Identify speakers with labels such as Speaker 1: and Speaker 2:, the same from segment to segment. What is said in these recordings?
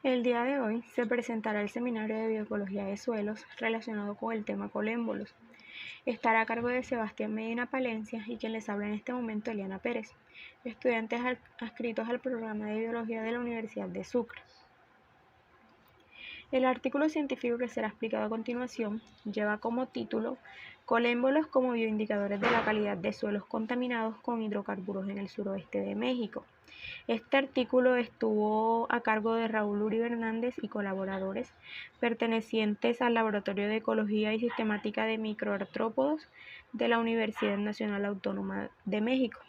Speaker 1: El día de hoy se presentará el seminario de bioecología de suelos relacionado con el tema colémbolos. Estará a cargo de Sebastián Medina Palencia y quien les habla en este momento Eliana Pérez, estudiantes adscritos al programa de biología de la Universidad de Sucre. El artículo científico que será explicado a continuación lleva como título Colémbolos como bioindicadores de la calidad de suelos contaminados con hidrocarburos en el suroeste de México. Este artículo estuvo a cargo de Raúl Uribe Hernández y colaboradores pertenecientes al Laboratorio de Ecología y Sistemática de Microartrópodos de la Universidad Nacional Autónoma de México.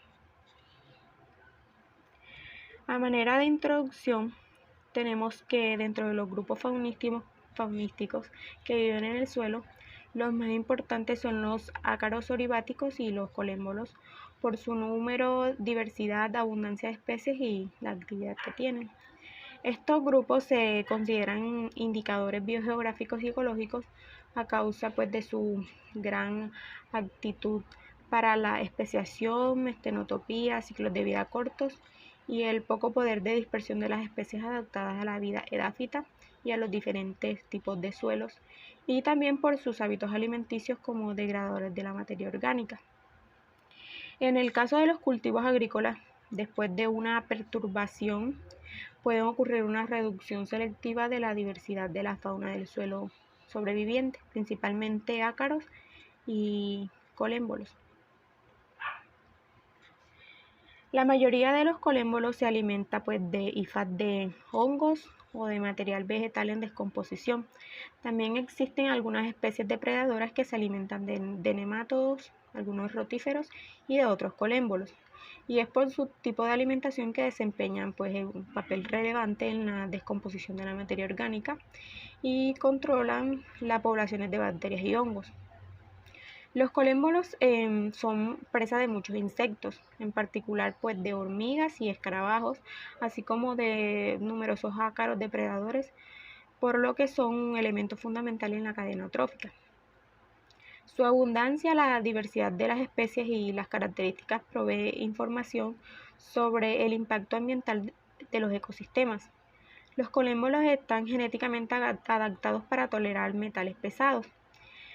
Speaker 1: A manera de introducción, tenemos que dentro de los grupos faunísticos que viven en el suelo, los más importantes son los ácaros oribáticos y los colémbolos, por su número, diversidad, abundancia de especies y la actividad que tienen. Estos grupos se consideran indicadores biogeográficos y ecológicos a causa de su gran aptitud para la especiación, mestenotopía, ciclos de vida cortos y el poco poder de dispersión de las especies adaptadas a la vida edáfita y a los diferentes tipos de suelos, y también por sus hábitos alimenticios como degradadores de la materia orgánica. En el caso de los cultivos agrícolas, después de una perturbación, puede ocurrir una reducción selectiva de la diversidad de la fauna del suelo sobreviviente, principalmente ácaros y colémbolos. La mayoría de los colémbolos se alimenta de hifas de hongos o de material vegetal en descomposición. También existen algunas especies depredadoras que se alimentan de nemátodos, algunos rotíferos y de otros colémbolos. Y es por su tipo de alimentación que desempeñan un papel relevante en la descomposición de la materia orgánica y controlan las poblaciones de bacterias y hongos. Los colémbolos son presa de muchos insectos, en particular de hormigas y escarabajos, así como de numerosos ácaros depredadores, por lo que son un elemento fundamental en la cadena trófica. Su abundancia, la diversidad de las especies y las características provee información sobre el impacto ambiental de los ecosistemas. Los colémbolos están genéticamente adaptados para tolerar metales pesados.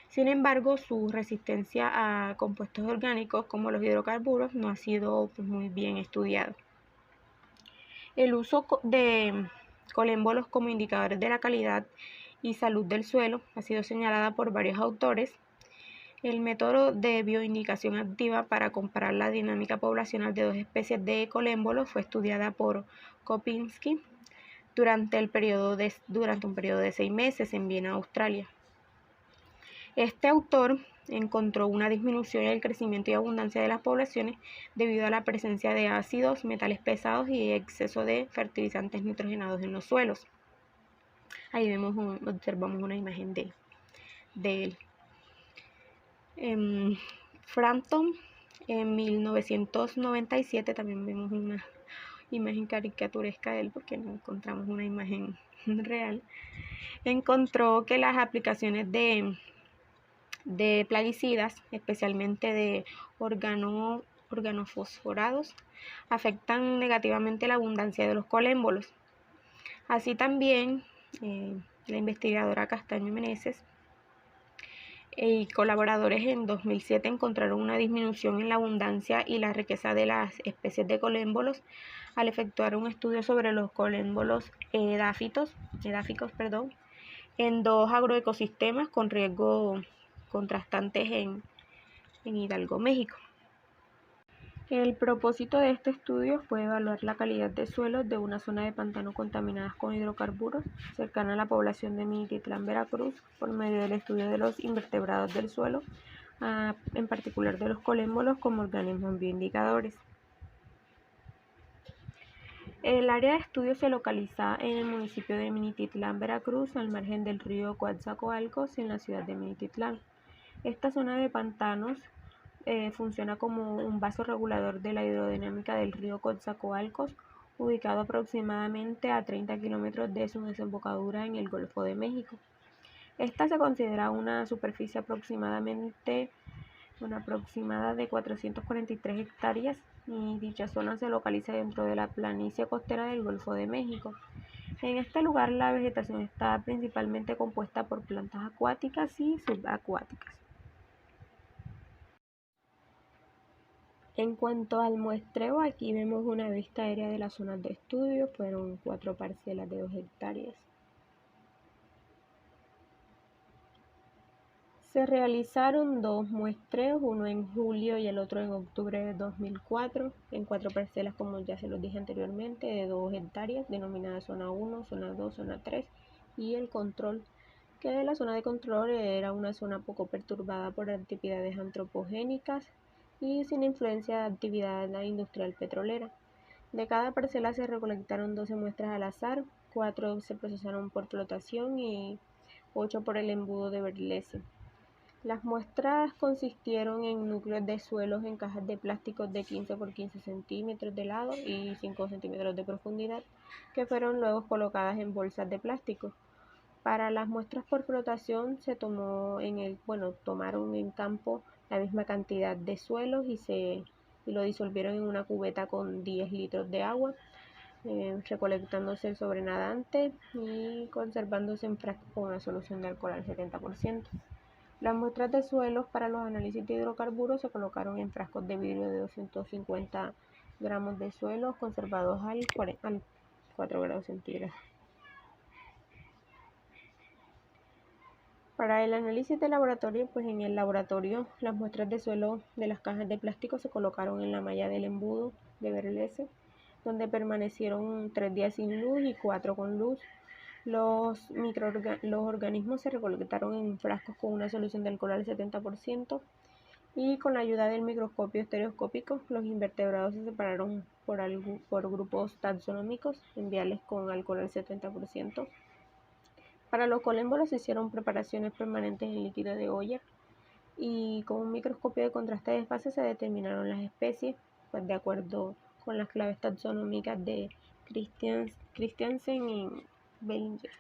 Speaker 1: Sin embargo, su resistencia a compuestos orgánicos como los hidrocarburos no ha sido muy bien estudiado. El uso de colémbolos como indicadores de la calidad y salud del suelo ha sido señalada por varios autores. El método de bioindicación activa para comparar la dinámica poblacional de dos especies de colémbolos fue estudiada por Kopinski durante un periodo de 6 meses en Viena, Australia. Este autor encontró una disminución en el crecimiento y abundancia de las poblaciones debido a la presencia de ácidos, metales pesados y exceso de fertilizantes nitrogenados en los suelos. Ahí observamos una imagen de él. Frampton, en 1997, también vemos una imagen caricaturesca de él porque no encontramos una imagen real. Encontró que las aplicaciones de plaguicidas, especialmente de organofosforados, afectan negativamente la abundancia de los colémbolos. Así también, la investigadora Castaño Meneses y colaboradores en 2007 encontraron una disminución en la abundancia y la riqueza de las especies de colémbolos al efectuar un estudio sobre los colémbolos edáficos, en 2 agroecosistemas con riesgo contrastantes en Hidalgo, México. El propósito de este estudio fue evaluar la calidad de suelos de una zona de pantano contaminadas con hidrocarburos cercana a la población de Minatitlán, Veracruz, por medio del estudio de los invertebrados del suelo, en particular de los colémbolos como organismos bioindicadores. El área de estudio se localiza en el municipio de Minatitlán, Veracruz, al margen del río Coatzacoalcos, en la ciudad de Minatitlán. Esta zona de pantanos funciona como un vaso regulador de la hidrodinámica del río Coatzacoalcos, ubicado aproximadamente a 30 kilómetros de su desembocadura en el Golfo de México. Esta se considera una superficie aproximada de 443 hectáreas y dicha zona se localiza dentro de la planicie costera del Golfo de México. En este lugar la vegetación está principalmente compuesta por plantas acuáticas y subacuáticas. En cuanto al muestreo, aquí vemos una vista aérea de las zonas de estudio. Fueron 4 parcelas de 2 hectáreas. Se realizaron 2 muestreos, uno en julio y el otro en octubre de 2004, en 4 parcelas, como ya se los dije anteriormente, de 2 hectáreas, denominadas zona 1, zona 2, zona 3, y el control, que la zona de control era una zona poco perturbada por actividades antropogénicas y sin influencia de actividad industrial petrolera. De cada parcela se recolectaron 12 muestras al azar, 4 se procesaron por flotación y 8 por el embudo de Berlese. Las muestras consistieron en núcleos de suelos en cajas de plástico de 15 por 15 centímetros de lado y 5 centímetros de profundidad, que fueron luego colocadas en bolsas de plástico. Para las muestras por flotación se tomaron en campo la misma cantidad de suelos y lo disolvieron en una cubeta con 10 litros de agua, recolectándose el sobrenadante y conservándose en frascos con una solución de alcohol al 70%. Las muestras de suelos para los análisis de hidrocarburos se colocaron en frascos de vidrio de 250 gramos de suelos conservados al 4 grados centígrados. Para el análisis de laboratorio, pues en el laboratorio las muestras de suelo de las cajas de plástico se colocaron en la malla del embudo de Berlese, donde permanecieron 3 días sin luz y 4 con luz. Los organismos se recolectaron en frascos con una solución de alcohol al 70% y con la ayuda del microscopio estereoscópico los invertebrados se separaron por grupos taxonómicos en viales con alcohol al 70%. Para los colémbolos se hicieron preparaciones permanentes en líquido de Oyer y con un microscopio de contraste de fase se determinaron las especies, pues de acuerdo con las claves taxonómicas de Christiansen y Bellinger.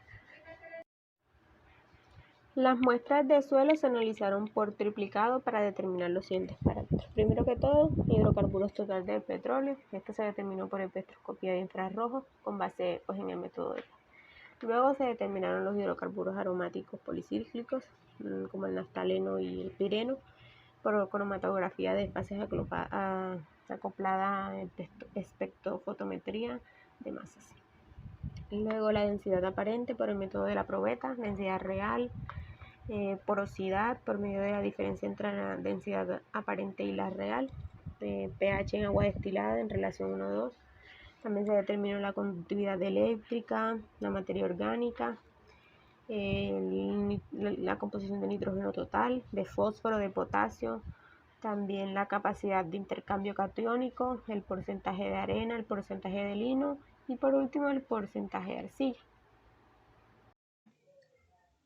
Speaker 1: Las muestras de suelo se analizaron por triplicado para determinar los siguientes parámetros. Primero que todo, hidrocarburos total del petróleo. Esto se determinó por espectroscopía de infrarrojos con base en el método de Paz. Luego se determinaron los hidrocarburos aromáticos policíclicos, como el naftaleno y el pireno, por cromatografía de fases acoplada a espectrofotometría de masas. Luego la densidad aparente por el método de la probeta, densidad real, porosidad por medio de la diferencia entre la densidad aparente y la real, pH en agua destilada en relación 1:2. También se determinó la conductividad eléctrica, la materia orgánica, la composición de nitrógeno total, de fósforo, de potasio, también la capacidad de intercambio catiónico, el porcentaje de arena, el porcentaje de lino y por último el porcentaje de arcilla.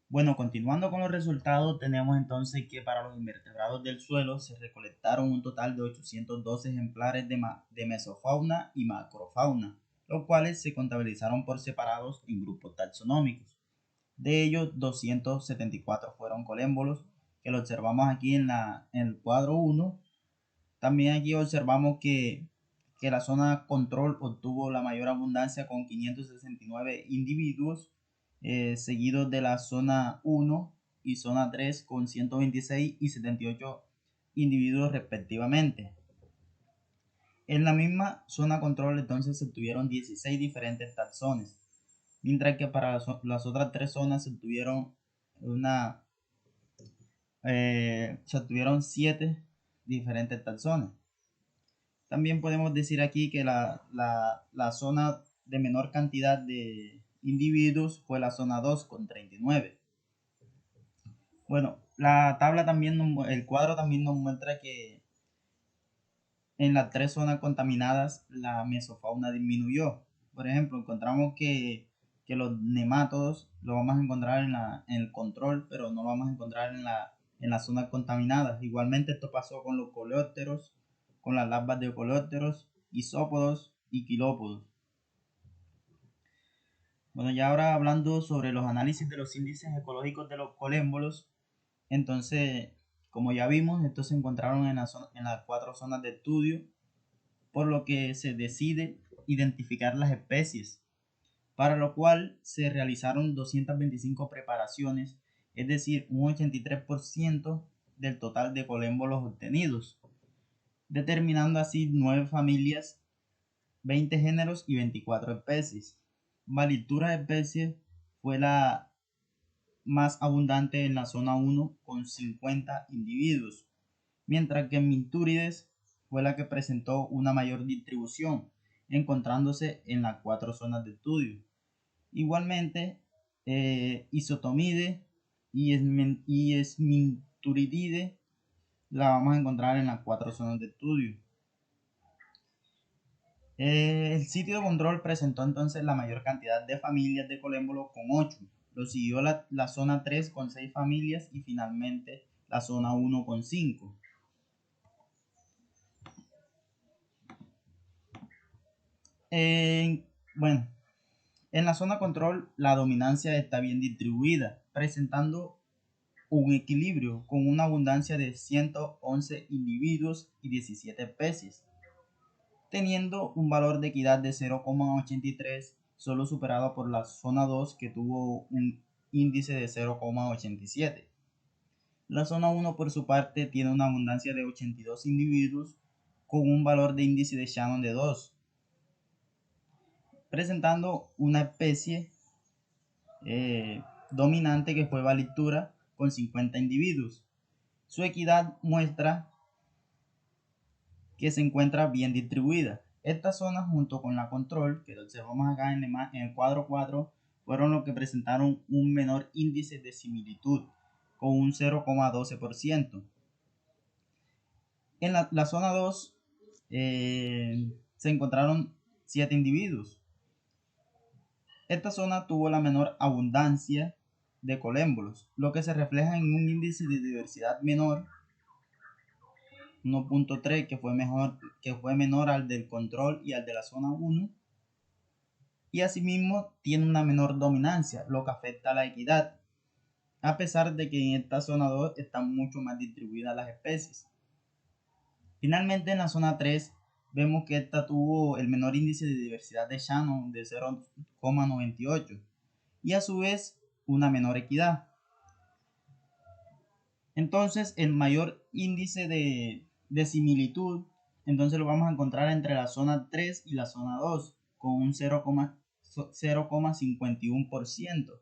Speaker 2: Bueno, continuando con los resultados, tenemos entonces que para los invertebrados del suelo se recolectaron un total de 812 ejemplares de mesofauna y macrofauna, los cuales se contabilizaron por separados en grupos taxonómicos. De ellos, 274 fueron colémbolos, que lo observamos aquí en el cuadro 1. También aquí observamos que la zona control obtuvo la mayor abundancia con 569 individuos, seguidos de la zona 1 y zona 3 con 126 y 78 individuos respectivamente. En la misma zona control entonces se obtuvieron 16 diferentes taxones, mientras que para las otras 3 zonas se obtuvieron 7 diferentes taxones. También podemos decir aquí que la zona de menor cantidad de individuos fue la zona 2 con 39. Bueno, el cuadro también nos muestra que en las 3 zonas contaminadas la mesofauna disminuyó. Por ejemplo, encontramos que los nemátodos lo vamos a encontrar en el control, pero no lo vamos a encontrar en las zonas contaminadas. Igualmente esto pasó con los coleópteros, con las larvas de coleópteros, isópodos y quilópodos. Bueno, ya ahora hablando sobre los análisis de los índices ecológicos de los colémbolos, entonces, como ya vimos, estos se encontraron en las 4 zonas de estudio, por lo que se decide identificar las especies. para lo cual se realizaron 225 preparaciones, es decir, un 83% del total de colémbolos obtenidos, determinando así 9 familias, 20 géneros y 24 especies. Valitura de especies fue la más abundante en la zona 1 con 50 individuos, mientras que Mintúrides fue la que presentó una mayor distribución, encontrándose en las 4 zonas de estudio. Igualmente, Isotomide y Esminturidide la vamos a encontrar en las 4 zonas de estudio. El sitio de control presentó entonces la mayor cantidad de familias de colémbolos con 8. Lo siguió la zona 3 con 6 familias y finalmente la zona 1 con 5. Bueno, en la zona control la dominancia está bien distribuida, presentando un equilibrio con una abundancia de 111 individuos y 17 especies, teniendo un valor de equidad de 0,83, solo superado por la zona 2 que tuvo un índice de 0,87. La zona 1 por su parte tiene una abundancia de 82 individuos con un valor de índice de Shannon de 2, presentando una especie dominante que fue Valitura con 50 individuos. Su equidad muestra que se encuentra bien distribuida. Estas zonas junto con la control, que observamos acá en el cuadro 4, fueron los que presentaron un menor índice de similitud, con un 0,12%. En la zona 2 se encontraron 7 individuos. Esta zona tuvo la menor abundancia de colémbolos, lo que se refleja en un índice de diversidad menor, 1.3, que fue menor al del control y al de la zona 1, y asimismo tiene una menor dominancia, lo que afecta a la equidad, a pesar de que en esta zona 2 están mucho más distribuidas las especies. Finalmente, en la zona 3 vemos que esta tuvo el menor índice de diversidad de Shannon de 0,98 y a su vez una menor equidad. Entonces, el mayor índice de similitud, entonces lo vamos a encontrar entre la zona 3 y la zona 2, con un 0,51%.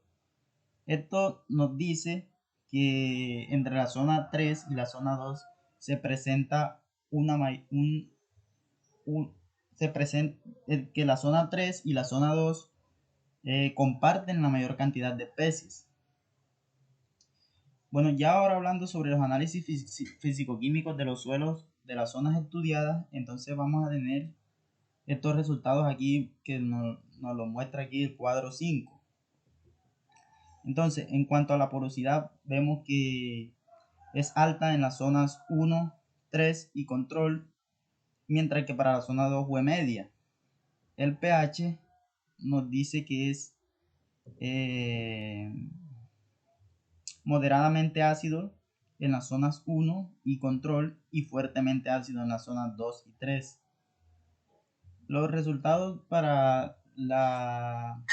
Speaker 2: Esto nos dice que entre la zona 3 y la zona 2 se presenta que la zona 3 y la zona 2 comparten la mayor cantidad de especies. Bueno, ya ahora hablando sobre los análisis físico-químicos de los suelos de las zonas estudiadas, entonces vamos a tener estos resultados aquí que nos lo muestra aquí el cuadro 5. Entonces, en cuanto a la porosidad, vemos que es alta en las zonas 1, 3 y control, mientras que para la zona 2 fue media. El pH nos dice que es moderadamente ácido en las zonas 1 y control y fuertemente ácido en las zonas 2 y 3. Los resultados para la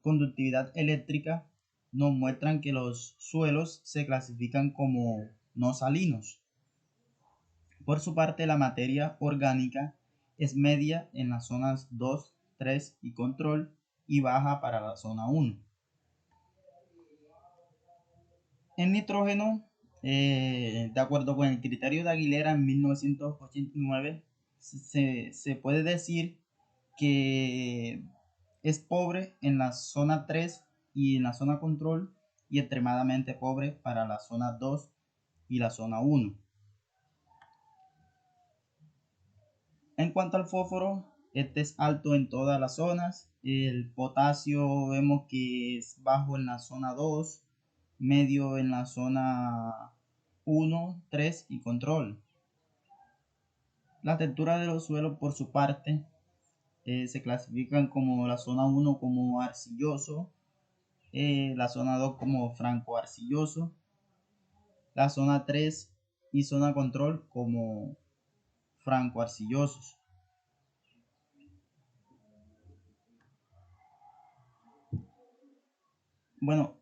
Speaker 2: conductividad eléctrica nos muestran que los suelos se clasifican como no salinos. Por su parte, la materia orgánica es media en las zonas 2, 3 y control y baja para la zona 1. En nitrógeno, de acuerdo con el criterio de Aguilera en 1989, se puede decir que es pobre en la zona 3 y en la zona control y extremadamente pobre para la zona 2 y la zona 1. En cuanto al fósforo, este es alto en todas las zonas. El potasio vemos que es bajo en la zona 2, medio en la zona 1, 3 y control. La textura de los suelos por su parte se clasifican como la zona 1 como arcilloso, la zona 2 como franco arcilloso, la zona 3 y zona control como franco arcillosos. Bueno,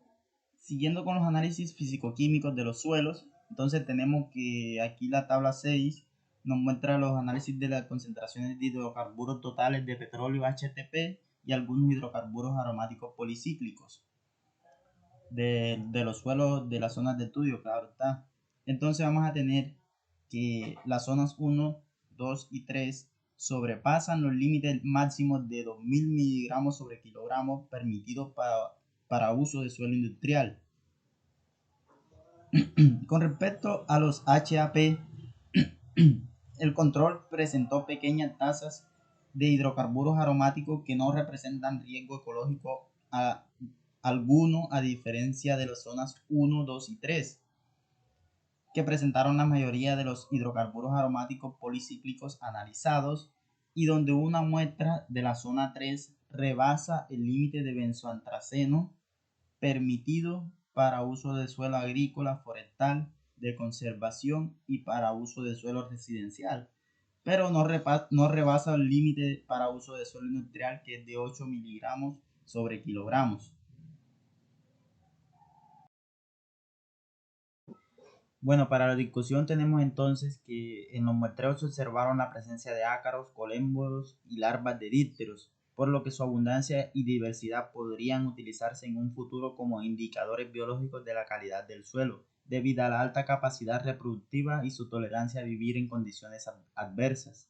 Speaker 2: siguiendo con los análisis físico-químicos de los suelos, entonces tenemos que aquí la tabla 6 nos muestra los análisis de las concentraciones de hidrocarburos totales de petróleo HTP y algunos hidrocarburos aromáticos policíclicos de los suelos de las zonas de estudio, claro está. Entonces vamos a tener que las zonas 1, 2 y 3 sobrepasan los límites máximos de 2000 miligramos sobre kilogramos permitidos para uso de suelo industrial. Con respecto a los HAP, el control presentó pequeñas tasas de hidrocarburos aromáticos que no representan riesgo ecológico alguno, a diferencia de las zonas 1, 2 y 3, que presentaron la mayoría de los hidrocarburos aromáticos policíclicos analizados y donde una muestra de la zona 3 rebasa el límite de benzoantraceno permitido para uso de suelo agrícola, forestal, de conservación y para uso de suelo residencial, pero no rebasa el límite para uso de suelo industrial, que es de 8 miligramos sobre kilogramos. Bueno, para la discusión tenemos entonces que en los muestreos se observaron la presencia de ácaros, colémbolos y larvas de dípteros, por lo que su abundancia y diversidad podrían utilizarse en un futuro como indicadores biológicos de la calidad del suelo, debido a la alta capacidad reproductiva y su tolerancia a vivir en condiciones adversas.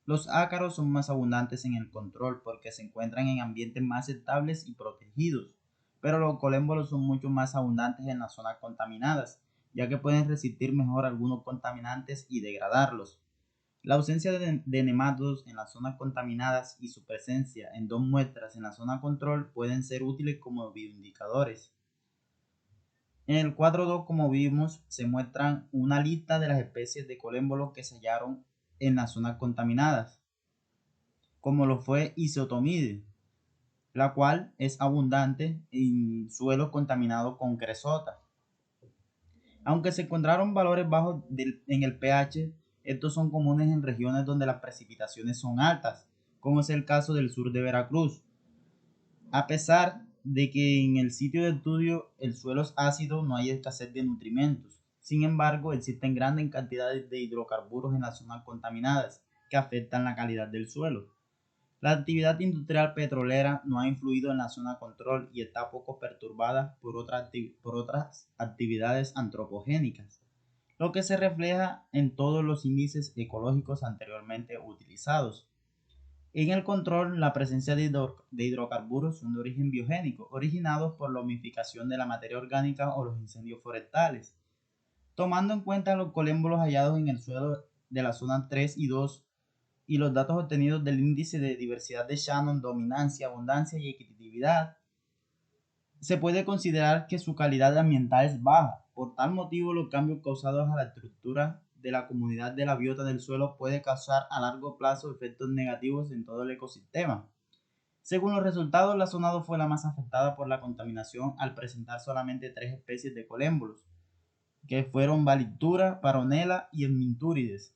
Speaker 2: Los ácaros son más abundantes en el control porque se encuentran en ambientes más estables y protegidos, pero los colémbolos son mucho más abundantes en las zonas contaminadas, ya que pueden resistir mejor algunos contaminantes y degradarlos. La ausencia de nematodos en las zonas contaminadas y su presencia en 2 muestras en la zona control pueden ser útiles como bioindicadores. En el cuadro 2, como vimos, se muestran una lista de las especies de colémbolos que se hallaron en las zonas contaminadas, como lo fue Isotomide, la cual es abundante en suelos contaminados con cresota. Aunque se encontraron valores bajos en el pH, estos son comunes en regiones donde las precipitaciones son altas, como es el caso del sur de Veracruz. A pesar de que en el sitio de estudio el suelo es ácido, no hay escasez de nutrimentos. Sin embargo, existen grandes cantidades de hidrocarburos en las zonas contaminadas que afectan la calidad del suelo. La actividad industrial petrolera no ha influido en la zona control y está poco perturbada por otras actividades antropogénicas, lo que se refleja en todos los índices ecológicos anteriormente utilizados. En el control, la presencia de hidrocarburos son de origen biogénico, originados por la humificación de la materia orgánica o los incendios forestales. Tomando en cuenta los colémbolos hallados en el suelo de la zona 3 y 2, y los datos obtenidos del índice de diversidad de Shannon, dominancia, abundancia y equitatividad, se puede considerar que su calidad ambiental es baja. Por tal motivo, los cambios causados a la estructura de la comunidad de la biota del suelo puede causar a largo plazo efectos negativos en todo el ecosistema. Según los resultados, la zona 2 fue la más afectada por la contaminación al presentar solamente 3 especies de colémbolos, que fueron Valictura, Paronella y Minturides.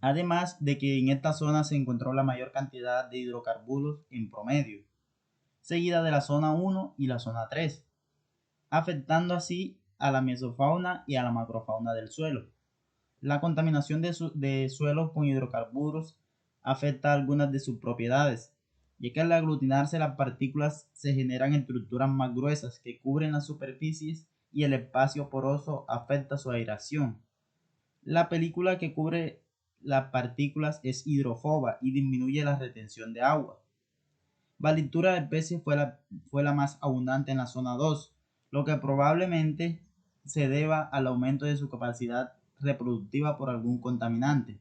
Speaker 2: Además de que en esta zona se encontró la mayor cantidad de hidrocarburos en promedio, seguida de la zona 1 y la zona 3, afectando así a la mesofauna y a la macrofauna del suelo. La contaminación de suelos con hidrocarburos afecta algunas de sus propiedades, ya que al aglutinarse las partículas se generan estructuras más gruesas que cubren las superficies y el espacio poroso afecta su aireación. La película que cubre las partículas es hidrofoba y disminuye la retención de agua. Valictura de especies fue la más abundante en la zona 2, lo que probablemente se deba al aumento de su capacidad reproductiva por algún contaminante.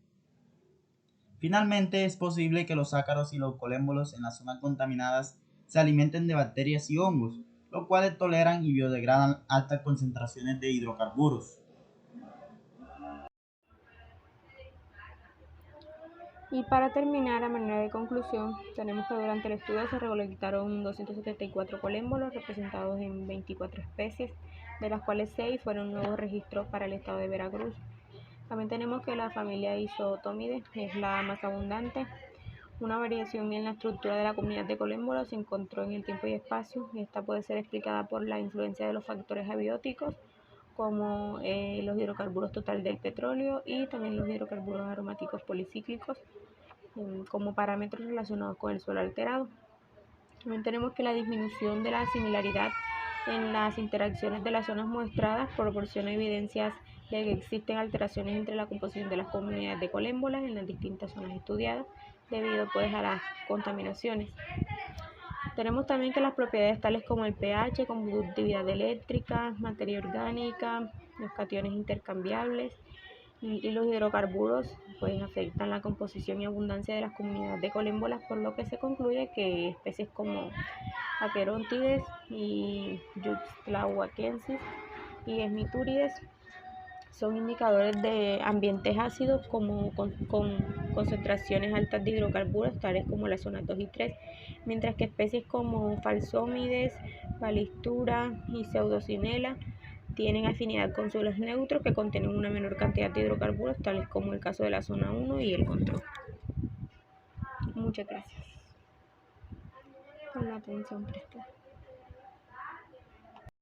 Speaker 2: Finalmente, es posible que los ácaros y los colémbolos en las zonas contaminadas se alimenten de bacterias y hongos, los cuales toleran y biodegradan altas concentraciones de hidrocarburos.
Speaker 1: Y para terminar, a manera de conclusión, tenemos que durante el estudio se recolectaron 274 colémbolos representados en 24 especies, de las cuales 6 fueron nuevos registros para el estado de Veracruz. También tenemos que la familia Isotomide es la más abundante, Una variación en la estructura de la comunidad de colémbolos se encontró en el tiempo y espacio, y esta puede ser explicada por la influencia de los factores abióticos, como los hidrocarburos total del petróleo y también los hidrocarburos aromáticos policíclicos, como parámetros relacionados con el suelo alterado. También tenemos que la disminución de la similaridad en las interacciones de las zonas muestradas proporciona evidencias de que existen alteraciones entre la composición de las comunidades de colémbolas en las distintas zonas estudiadas, debido pues a las contaminaciones. Tenemos también que las propiedades tales como el pH, conductividad eléctrica, materia orgánica, los cationes intercambiables y los hidrocarburos pues afectan la composición y abundancia de las comunidades de colémbolas, por lo que se concluye que especies como Aquerontides y Yuxtlahuaquensis y Smithurides son indicadores de ambientes ácidos con concentraciones altas de hidrocarburos, tales como las zonas 2 y 3, mientras que especies como Falsómides, Valistura y Pseudocinella tienen afinidad con suelos neutros que contienen una menor cantidad de hidrocarburos, tales como el caso de la zona 1 y el control. Muchas gracias por la atención prestada.